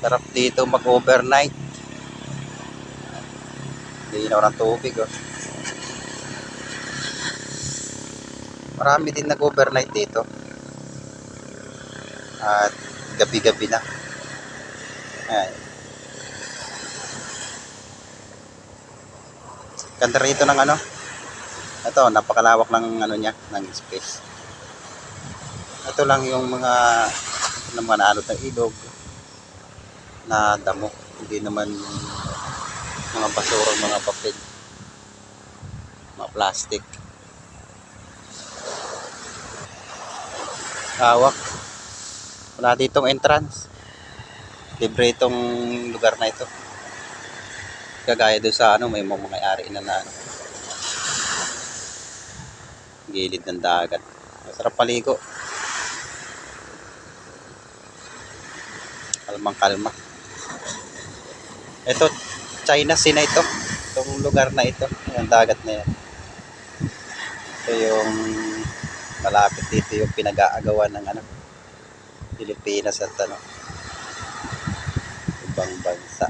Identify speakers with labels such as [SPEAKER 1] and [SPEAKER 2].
[SPEAKER 1] Sarap dito mag-overnight. Linaw ng tubig, oh. Marami din nag-overnight dito. At gabi-gabi na. Ayan. Ganda rito ng ano. Ito, napakalawak ng ano niya, ng space. Ito lang yung mga naanod ng ilog na damo. Hindi naman mga basura, mga papel, mga plastic. Hawak. Wala ditong entrance. Libre itong lugar na ito. Kagaya doon sa ano, may mga ari na gilid ng dagat. Masarap paligo. Kalmang kalma. Ito, China Sea na ito. Itong lugar na ito. Yung dagat na yan. Ito yung malapit dito yung pinag-aagawan ng ano, Pilipinas at ano, ibang bansa.